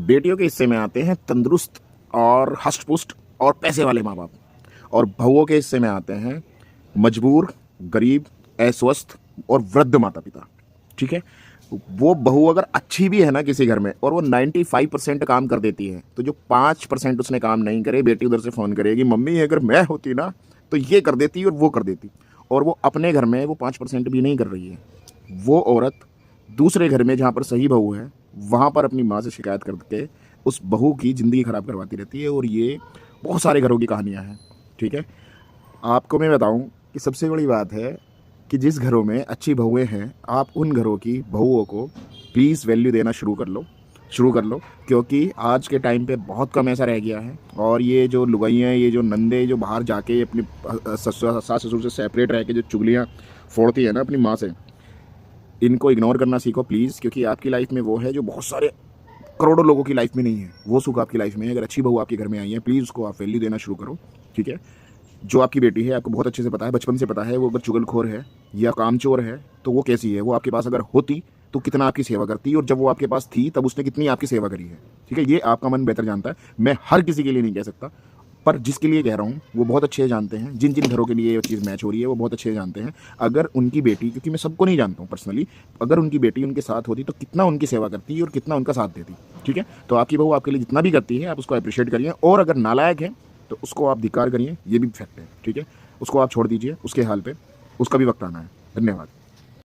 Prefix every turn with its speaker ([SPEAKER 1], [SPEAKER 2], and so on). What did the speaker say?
[SPEAKER 1] बेटियों के हिस्से में आते हैं तंदुरुस्त और हष्ट-पुष्ट और पैसे वाले माँ-बाप, और बहुओं के हिस्से में आते हैं मजबूर, गरीब, अस्वस्थ और वृद्ध माता-पिता। ठीक है? वो बहू अगर अच्छी भी है ना किसी घर में और वो 95% काम कर देती है, तो जो 5% उसने काम नहीं करे, बेटी उधर से फ़ोन करेगी, "मम्मी अगर मैं होती ना, तो ये कर देती और वो कर देती।" और वो अपने घर में वो 5% भी नहीं कर रही है। वो औरत दूसरे घर में जहाँ पर सही बहू है, वहाँ पर अपनी माँ से शिकायत करके उस बहू की ज़िंदगी ख़राब करवाती रहती है, और ये बहुत सारे घरों की कहानियाँ हैं। ठीक है? आपको मैं बताऊँ कि सबसे बड़ी बात है कि जिस घरों में अच्छी बहुएँ हैं, आप उन घरों की बहुओं को प्लीज़ वैल्यू देना शुरू कर लो, क्योंकि आज के टाइम पे बहुत कम ऐसा रह गया है। और ये जो लुगाइयाँ, ये जो नंदे जो बाहर जाके अपनी सास-ससुर से सेपरेट रह के जो चुगलियाँ फोड़ती है ना अपनी माँ से, इनको इग्नोर करना सीखो प्लीज़, क्योंकि आपकी लाइफ में वो है जो बहुत सारे करोड़ों लोगों की लाइफ में नहीं है। वो सुख आपकी लाइफ में है। अगर अच्छी बहू आपके घर में आई है, प्लीज़ उसको आप वैल्यू देना शुरू करो। ठीक है? जो आपकी बेटी है, आपको बहुत अच्छे से पता है, बचपन से पता है, वो अगर चुगलखोर है या कामचोर है, तो वो कैसी है। वो आपके पास अगर होती, तो कितना आपकी सेवा करती, और जब वो आपके पास थी, तब उसने कितनी आपकी सेवा करी है। ठीक है? ये आपका मन बेहतर जानता है। मैं हर किसी के लिए नहीं कह सकता, पर जिसके लिए कह रहा हूँ, वो बहुत अच्छे से जानते हैं। जिन-जिन घरों के लिए ये चीज़ मैच हो रही है, वो बहुत अच्छे से जानते हैं। अगर उनकी बेटी, क्योंकि मैं सबको नहीं जानता हूँ पर्सनली, अगर उनकी बेटी उनके साथ होती, तो कितना उनकी सेवा करती और कितना उनका साथ देती। ठीक है? तो आपकी बहू आपके लिए जितना भी करती है, आप उसको एप्रिशिएट करिए, और अगर नालायक है, तो उसको आप धिक्कार करिए, ये भी फैक्ट है। ठीक है? उसको आप छोड़ दीजिए उसके हाल पे, उसका भी वक़्त आना है। धन्यवाद।